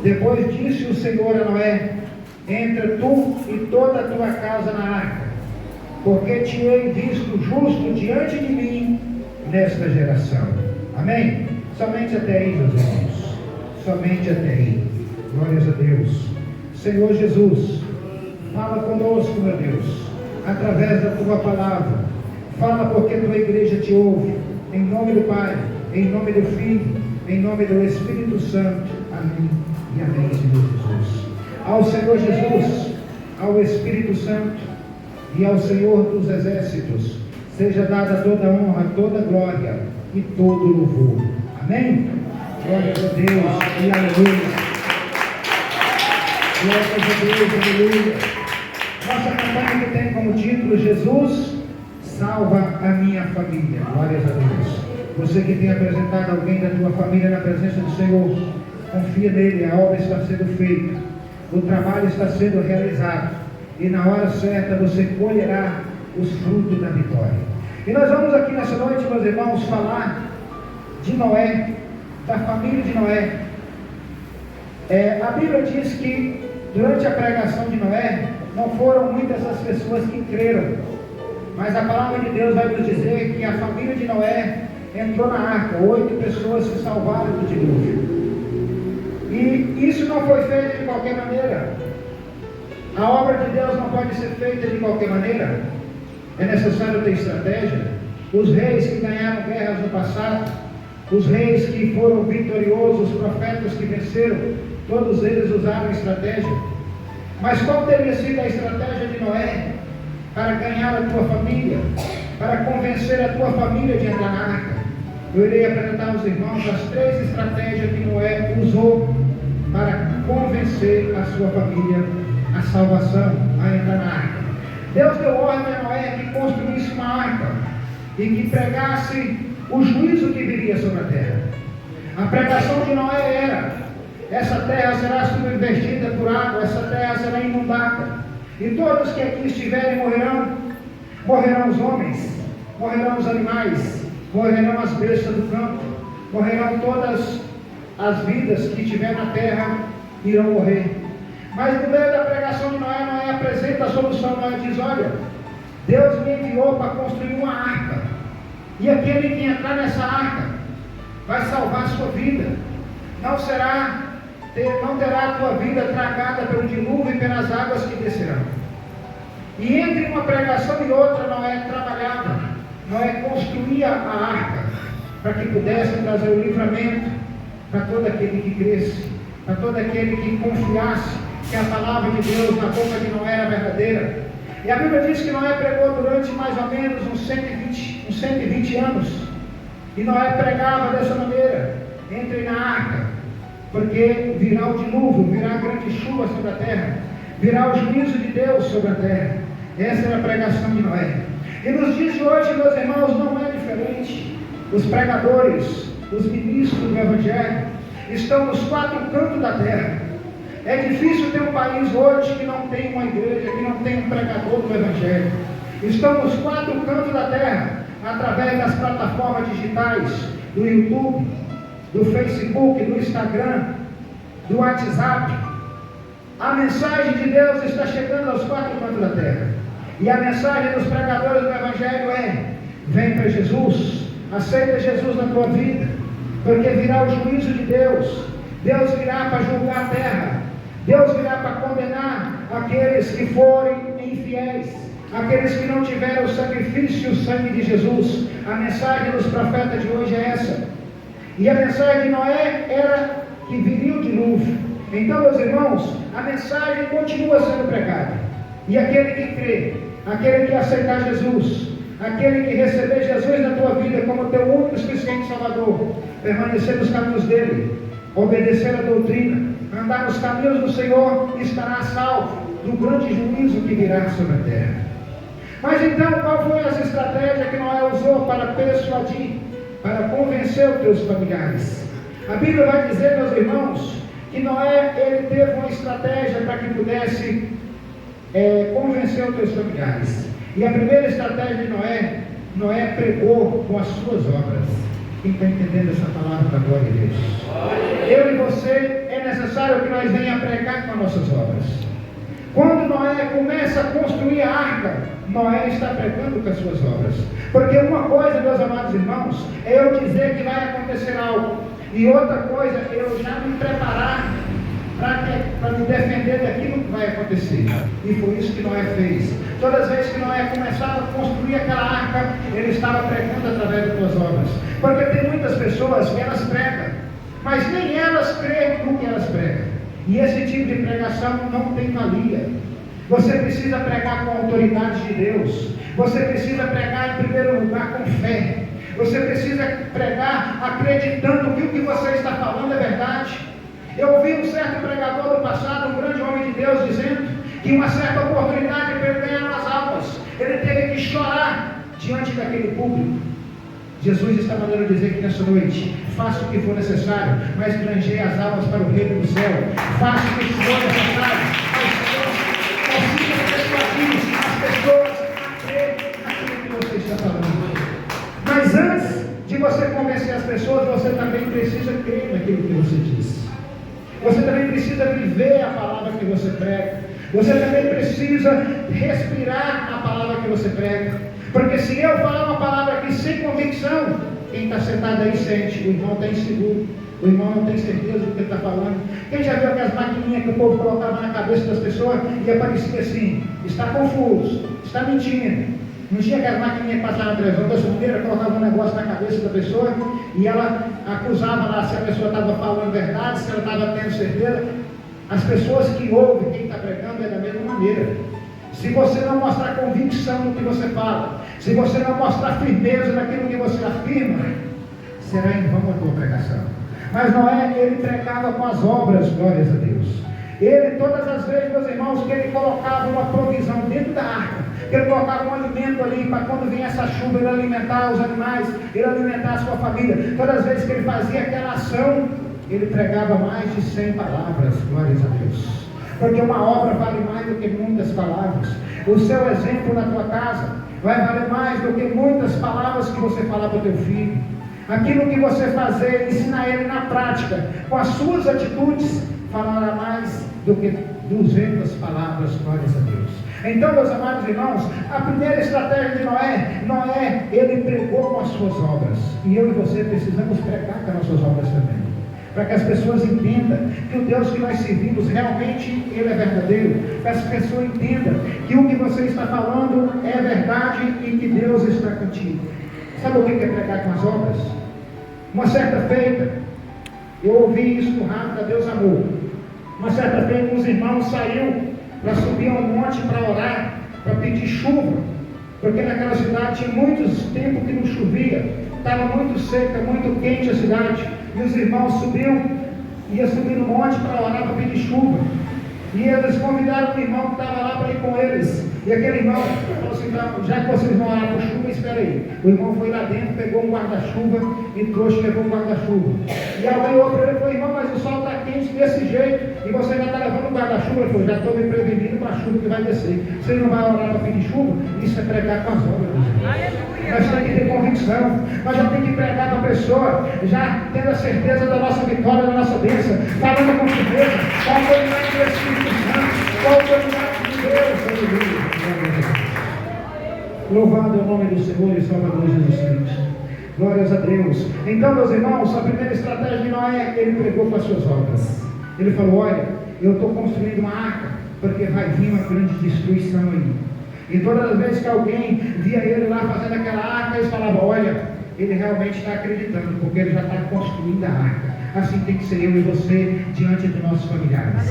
Depois disse o Senhor a Noé: entra tu e toda a tua casa na arca, porque te hei visto justo diante de mim nesta geração. Amém? Somente até aí, meus irmãos. Somente até aí. Glórias a Deus. Senhor Jesus, fala conosco, meu Deus, através da tua palavra. Fala porque tua igreja te ouve. Em nome do Pai, em nome do Filho, em nome do Espírito Santo. Amém e amém, Senhor Jesus. Ao Senhor Jesus, ao Espírito Santo e ao Senhor dos Exércitos, seja dada toda honra, toda glória e todo louvor. Amém? Glória a Deus e aleluia. Glória a Deus, aleluia. Nossa campanha que tem como título: Jesus salva a minha família. Glórias a Deus. Você que tem apresentado alguém da tua família na presença do Senhor, confia nele, a obra está sendo feita, o trabalho está sendo realizado, e na hora certa você colherá os frutos da vitória. E nós vamos aqui nessa noite, meus irmãos, falar de Noé, da família de Noé. A Bíblia diz que durante a pregação de Noé, não foram muitas as pessoas que creram, mas a palavra de Deus vai nos dizer que a família de Noé entrou na arca, 8 pessoas se salvaram do dilúvio. E isso não foi feito de qualquer maneira. A obra de Deus não pode ser feita de qualquer maneira. É necessário ter estratégia. Os reis que ganharam guerras no passado, os reis que foram vitoriosos, os profetas que venceram, todos eles usaram estratégia. Mas qual teria sido a estratégia de Noé para ganhar a tua família, para convencer a tua família de entrar na arca? Eu irei apresentar aos irmãos as 3 estratégias que Noé usou para convencer a sua família à salvação, a entrar na arca. Deus deu ordem a Noé que construísse uma arca e que pregasse o juízo que viria sobre a terra. A pregação de Noé era: essa terra será submergida por água, essa terra será inundada, e todos que aqui estiverem morrerão. Morrerão os homens, morrerão os animais, morrerão as bestas do campo, morrerão todas as vidas que tiver na terra, irão morrer. Mas no meio da pregação de Noé, Noé apresenta a solução. Noé diz: olha, Deus me enviou para construir uma arca, e aquele que entrar nessa arca vai salvar a sua vida. Não terá a tua vida tragada pelo dilúvio e pelas águas que descerão. E entre uma pregação e outra, Noé trabalhava. Noé construía a arca para que pudesse trazer o livramento para todo aquele que cresce, para todo aquele que confiasse que a palavra de Deus na boca de Noé era verdadeira. E a Bíblia diz que Noé pregou durante mais ou menos uns 120 anos. E Noé pregava dessa maneira: entre na arca, porque virá o dilúvio, virá grande chuva sobre a terra, virá o juízo de Deus sobre a terra. Essa era a pregação de Noé. E nos dias de hoje, meus irmãos, não é diferente. Os pregadores, os ministros do Evangelho estão nos 4 cantos da terra. É difícil ter um país hoje que não tem uma igreja, que não tem um pregador do Evangelho. Estão nos 4 cantos da terra, através das plataformas digitais, do YouTube, do Facebook, do Instagram, do WhatsApp. A mensagem de Deus está chegando aos 4 cantos da terra. E a mensagem dos pregadores do Evangelho é: vem para Jesus, aceita Jesus na tua vida, porque virá o juízo de Deus. Deus virá para julgar a terra. Deus virá para condenar aqueles que forem infiéis, aqueles que não tiveram o sacrifício, o sangue de Jesus. A mensagem dos profetas de hoje é essa. E a mensagem de Noé era que viria o dilúvio. Então, meus irmãos, a mensagem continua sendo pregada. E aquele que crê, aquele que aceitar Jesus, aquele que receber Jesus na tua vida como teu único e suficiente Salvador, permanecer nos caminhos dele, obedecer a doutrina, andar nos caminhos do Senhor, estará salvo do grande juízo que virá sobre a terra. Mas então, qual foi essa estratégia que Noé usou para persuadir, para convencer os teus familiares? A Bíblia vai dizer, meus irmãos, que Noé, ele teve uma estratégia para que pudesse convencer os teus familiares. E a primeira estratégia de Noé, Noé pregou com as suas obras. Quem está entendendo essa palavra da glória de Deus? Eu e você, é necessário necessário que nós venhamos pregar com as nossas obras. Quando Noé começa a construir a arca, Noé está pregando com as suas obras. Porque uma coisa, meus amados irmãos, é eu dizer que vai acontecer algo, e outra coisa é eu já me preparar para me defender daquilo que vai acontecer. E foi isso que Noé fez. Todas as vezes que Noé começava a construir aquela arca, ele estava pregando através das suas obras. Porque tem muitas pessoas que elas pregam, mas nem elas creem no que elas pregam. E esse tipo de pregação não tem valia. Você precisa pregar com a autoridade de Deus. Você precisa pregar em primeiro lugar com fé. Você precisa pregar acreditando que o que você está falando é verdade. Eu ouvi um certo pregador do passado, um grande homem de Deus, dizendo que uma certa oportunidade para ele ganhar as almas, ele teve que chorar diante daquele público. Jesus está mandando dizer que nessa noite, faça o que for necessário, mas granjeie as almas para o reino do céu. Faça o que for necessário, mas consiga as pessoas a crer naquilo que você está falando. Mas antes de você convencer as pessoas, você também precisa crer naquilo que você diz. Você também precisa viver a palavra que você prega. Você também precisa respirar a palavra que você prega. Porque se eu falar uma palavra aqui sem convicção, quem está sentado aí sente, o irmão está inseguro, o irmão não tem certeza do que ele está falando. Quem já viu aquelas maquininhas que o povo colocava na cabeça das pessoas e aparecia assim, está confuso, está mentindo. Não tinha aquelas maquininhas que passavam na televisão, da solteira, colocava um negócio na cabeça da pessoa e ela acusava lá se a pessoa estava falando verdade, se ela estava tendo certeza. As pessoas que ouvem quem está pregando é da mesma maneira. Se você não mostrar convicção no que você fala, se você não mostrar firmeza naquilo que você afirma, será em vão a tua pregação. Mas Noé, ele pregava com as obras, glórias a Deus. Ele, todas as vezes, meus irmãos, que ele colocava uma provisão dentro da arca, que ele colocava um alimento ali, para quando vinha essa chuva, ele alimentar os animais, ele alimentar a sua família. Todas as vezes que ele fazia aquela ação, ele pregava mais de 100 palavras, glórias a Deus. Porque uma obra vale mais do que muitas palavras. O seu exemplo na tua casa vai valer mais do que muitas palavras que você falar para o teu filho. Aquilo que você fazer, ensinar ele na prática, com as suas atitudes, falará mais do que 200 palavras, glórias a Deus. Então, meus amados irmãos, a primeira estratégia de Noé, ele pregou com as suas obras. E eu e você precisamos pregar com as nossas obras também. Para que as pessoas entendam que o Deus que nós servimos realmente Ele é verdadeiro. Para que as pessoas entendam que o que você está falando é verdade e que Deus está contigo. Sabe o que é pregar com as obras? Uma certa feita, eu ouvi isso no rádio da Deus Amor. Uma certa feita, os irmãos saíram para subir a um monte para orar, para pedir chuva, porque naquela cidade tinha muitos tempos que não chovia, estava muito seca, muito quente a cidade. E os irmãos ia subir no monte para orar, para pedir chuva. E eles convidaram um irmão que estava lá para ir com eles. E aquele irmão falou assim, já que vocês vão orar por chuva, espera aí. O irmão foi lá dentro, pegou um guarda-chuva e trouxe, levou um guarda-chuva. E alguém outro ele falou, irmão, mas o sol está quente desse jeito, e você já está levando um guarda-chuva. Ele falou, já estou me prevenindo para a chuva que vai descer. Você não vai orar para pedir chuva? Isso é pregar com as obras. Nós temos que ter convicção, nós já temos que pregar para a pessoa, já tendo a certeza da nossa vitória, da nossa bênção, falando com firmeza, com a autoridade do Espírito Santo, com a autoridade de Deus. Louvado é o nome do Senhor e Salvador Jesus Cristo. Glórias a Deus. Então, meus irmãos, a primeira estratégia de Noé, ele pregou com as suas obras. Ele falou, olha, eu estou construindo uma arca, porque vai vir uma grande destruição aí. E todas as vezes que alguém via ele lá fazendo aquela arca, eles falavam, olha, ele realmente está acreditando, porque ele já está construindo a arca. Assim tem que ser eu e você diante dos nossos familiares.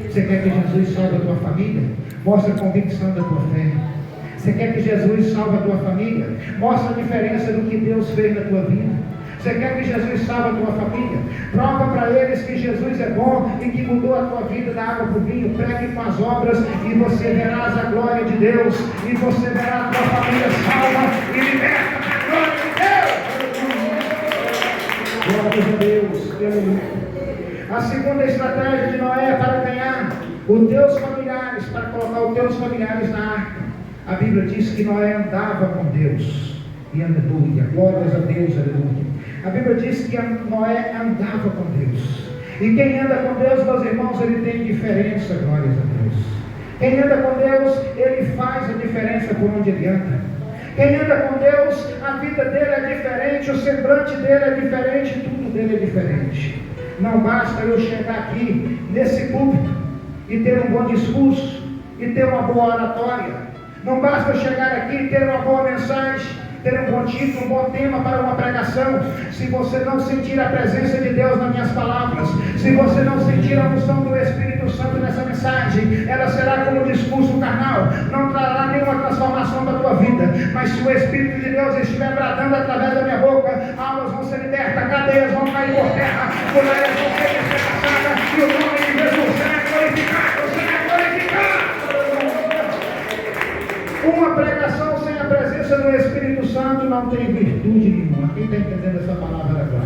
Você quer que Jesus salve a tua família? Mostra a convicção da tua fé. Você quer que Jesus salve a tua família? Mostra a diferença do que Deus fez na tua vida. Você quer que Jesus salve a tua família? Prova para eles que Jesus é bom e que mudou a tua vida da água para o vinho. Pregue com as obras e você verás a glória de Deus. E você verá a tua família salva e liberta a glória de Deus. Glória a Deus. A segunda estratégia de Noé é para ganhar os teus familiares, para colocar os teus familiares na arca. A Bíblia diz que Noé andava com Deus. E aleluia, glórias a Deus, aleluia. A Bíblia diz que Noé andava com Deus. E quem anda com Deus, meus irmãos, ele tem diferença, glórias a Deus. Quem anda com Deus, ele faz a diferença por onde ele anda. Quem anda com Deus, a vida dele é diferente, o semblante dele é diferente, tudo dele é diferente. Não basta eu chegar aqui, nesse púlpito, e ter um bom discurso, e ter uma boa oratória. Não basta eu chegar aqui e ter uma boa mensagem, ter um bom título, um bom tema para uma pregação, se você não sentir a presença de Deus nas minhas palavras, se você não sentir a unção do Espírito Santo nessa mensagem, ela será como um discurso carnal, não trará nenhuma transformação da tua vida. Mas se o Espírito de Deus estiver bradando através da minha boca, almas vão ser libertas, cadeias vão cair por terra, muralhas vão ser despedaçadas, e o nome de Jesus será glorificado, será glorificado. Uma pregação sem a presença do Espírito Santo não tem virtude nenhuma. Quem está entendendo essa palavra agora?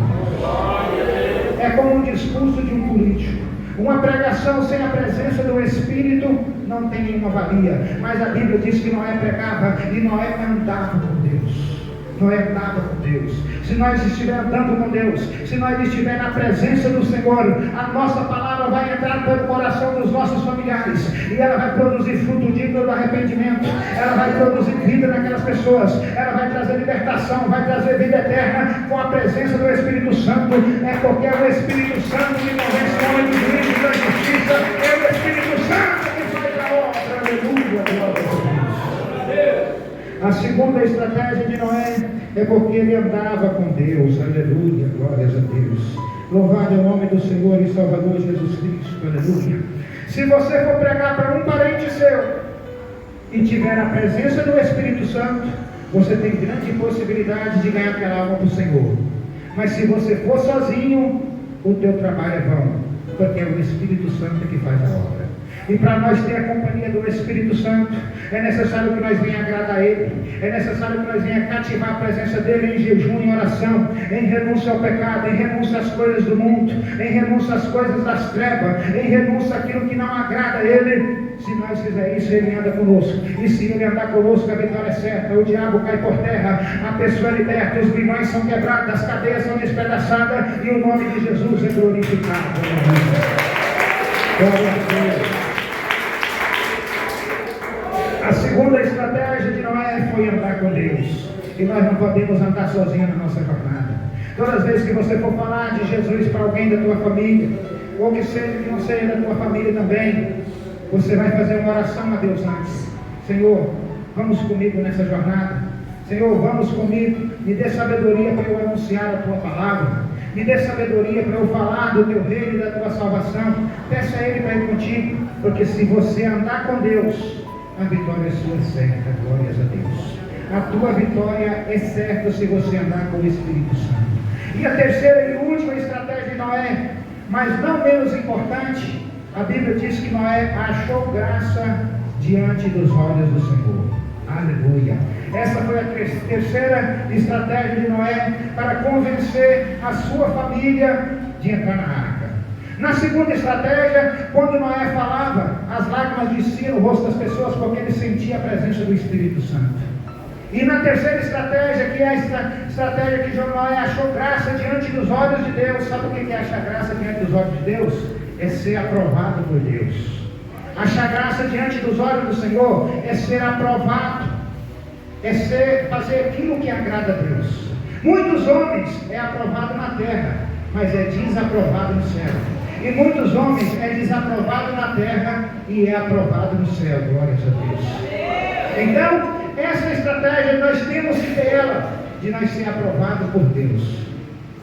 É como um discurso de um político. Uma pregação sem a presença do Espírito não tem nenhuma valia. Mas a Bíblia diz que Noé pregava e Noé andava com Deus. Noé andava com Deus. Se nós estivermos andando com Deus, se nós estivermos na presença do Senhor, a nossa palavra vai entrar pelo coração dos nossos familiares e ela vai produzir fruto digno do arrependimento. Ela vai produzir vida naquelas pessoas. Ela vai trazer libertação, vai trazer vida eterna com a presença do Espírito Santo. É porque é o Espírito Santo que convence o homem do juízo e da justiça. É o Espírito Santo que faz a obra. Aleluia, glória a Deus. A segunda estratégia de Noé é porque ele andava com Deus. Aleluia, glórias a Deus. Louvado é o nome do Senhor e Salvador Jesus Cristo. Aleluia. Se você for pregar para um parente seu e tiver a presença do Espírito Santo, você tem grande possibilidade de ganhar aquela alma para o Senhor. Mas se você for sozinho, o teu trabalho é vão, porque é o Espírito Santo que faz a obra. E para nós ter a companhia do Espírito Santo, é necessário que nós venhamos agradar a Ele, é necessário que nós venhamos cativar a presença dEle em jejum, em oração, em renúncia ao pecado, em renúncia às coisas do mundo, em renúncia às coisas das trevas, em renúncia àquilo que não agrada a Ele. Se nós fizermos isso, Ele anda conosco, e se Ele andar conosco, a vitória é certa, o diabo cai por terra, a pessoa é liberta, os grilhões são quebrados, as cadeias são despedaçadas, e o nome de Jesus é glorificado. Glória a Deus. A segunda estratégia de Noé foi andar com Deus. E nós não podemos andar sozinhos na nossa jornada. Todas as vezes que você for falar de Jesus para alguém da tua família, ou que não seja da tua família também, você vai fazer uma oração a Deus antes. Senhor, vamos comigo nessa jornada. Senhor, vamos comigo. Me dê sabedoria para eu anunciar a tua palavra. Me dê sabedoria para eu falar do teu reino e da tua salvação. Peça a Ele para ir contigo. Porque se você andar com Deus, a vitória é sua certa, glórias a Deus. A tua vitória é certa se você andar com o Espírito Santo. E a terceira e última estratégia de Noé, mas não menos importante, a Bíblia diz que Noé achou graça diante dos olhos do Senhor. Aleluia. Essa foi a terceira estratégia de Noé para convencer a sua família de entrar na arca. Na segunda estratégia, quando Noé falava, as lágrimas desciam no rosto das pessoas porque ele sentia a presença do Espírito Santo. E na terceira estratégia, que é a estratégia que Noé achou graça diante dos olhos de Deus. Sabe o que é achar graça diante dos olhos de Deus? É ser aprovado por Deus. Achar graça diante dos olhos do Senhor é ser aprovado, é fazer aquilo que agrada a Deus. Muitos homens é aprovado na terra, mas é desaprovado no céu. E muitos homens é desaprovado na terra e é aprovado no céu. Glórias a Deus. Então, essa estratégia nós temos que ter ela, de nós ser aprovados por Deus.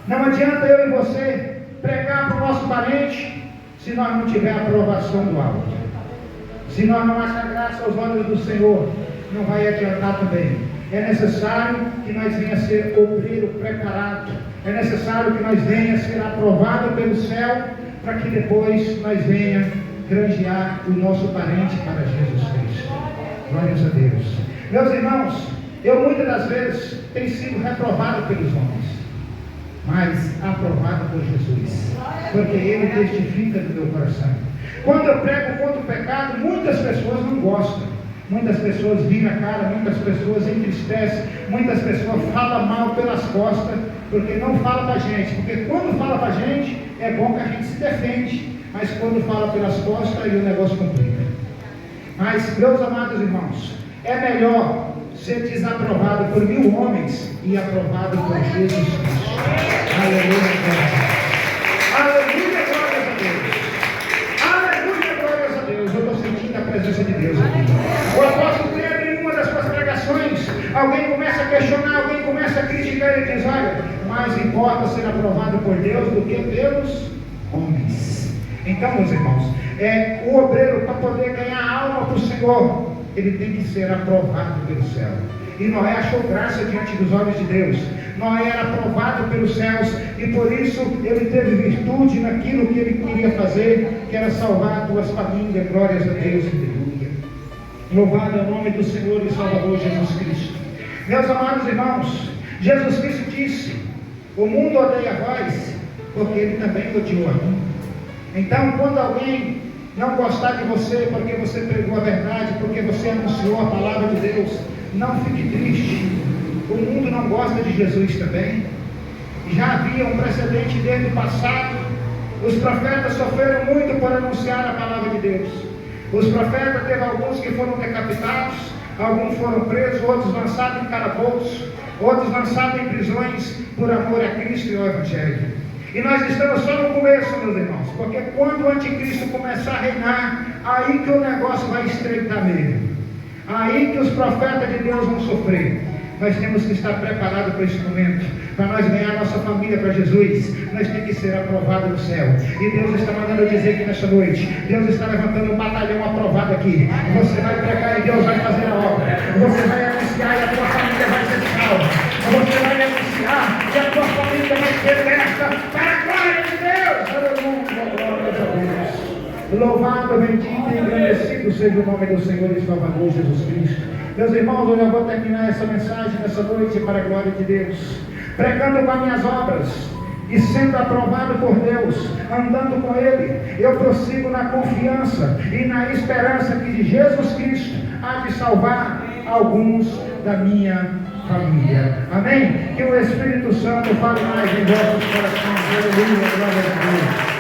Não adianta eu e você pregar para o nosso parente se nós não tiver aprovação do alto. Se nós não achar graça aos olhos do Senhor, não vai adiantar também. É necessário que nós venha ser obreiro preparado. É necessário que nós venha ser aprovado pelo céu, para que depois nós venha granjear o nosso parente para Jesus Cristo. Glórias a Deus. Meus irmãos, eu muitas das vezes tenho sido reprovado pelos homens, mas aprovado por Jesus, porque Ele testifica no meu coração. Quando eu prego contra o pecado, muitas pessoas não gostam, muitas pessoas viram a cara, muitas pessoas entristecem, muitas pessoas falam mal pelas costas, porque não fala para a gente, porque quando fala para a gente, é bom que a gente se defende, mas quando fala pelas costas, aí o negócio complica. Mas, meus amados irmãos, é melhor ser desaprovado por 1000 homens e aprovado por Jesus Cristo. Aleluia, aleluia, glórias a Deus. Aleluia, glórias a Deus. Eu estou sentindo a presença de Deus aqui. O apóstolo Pedro, em uma das suas pregações, alguém começa a questionar, alguém começa a criticar e diz: olha, mais importa ser aprovado por Deus do que pelos homens. Então, meus irmãos, o obreiro, para poder ganhar alma para o Senhor, ele tem que ser aprovado pelo céu. E Noé achou graça diante dos olhos de Deus. Noé era aprovado pelos céus, e por isso ele teve virtude naquilo que ele queria fazer, que era salvar 2 famílias. Glórias a Deus, aleluia. Louvado é o nome do Senhor e Salvador Jesus Cristo. Meus amados irmãos, Jesus Cristo disse: o mundo odeia vós, porque ele também odiou a mim. Então, quando alguém não gostar de você porque você pregou a verdade, porque você anunciou a palavra de Deus, não fique triste. O mundo não gosta de Jesus também. Já havia um precedente desde o passado. Os profetas sofreram muito por anunciar a palavra de Deus. Os profetas, teve alguns que foram decapitados, alguns foram presos, outros lançados em calabouços, outros lançados em prisões por amor a Cristo e ao Evangelho. E nós estamos só no começo, meus irmãos, porque quando o anticristo começar a reinar, aí que o negócio vai estreitar mesmo. Aí que os profetas de Deus vão sofrer. Nós temos que estar preparados para esse momento. Para nós ganhar nossa família para Jesus, nós temos que ser aprovados no céu. E Deus está mandando dizer que nessa noite, Deus está levantando um batalhão aprovado aqui. Você vai pregar e Deus vai fazer a obra. Você vai anunciar e a tua família vai ser salva. Você vai anunciar e a tua família vai ser liberta para a glória de Deus. Aleluia, glória a Deus. Louvado, bendito e engrandecido seja o nome do Senhor e Salvador Jesus Cristo. Meus irmãos, eu já vou terminar essa mensagem nessa noite para a glória de Deus, pregando com as minhas obras e sendo aprovado por Deus, andando com Ele. Eu prossigo na confiança e na esperança que de Jesus Cristo há de salvar alguns da minha família. Amém? Que o Espírito Santo fale mais em vossos corações. Aleluia, glória a Deus.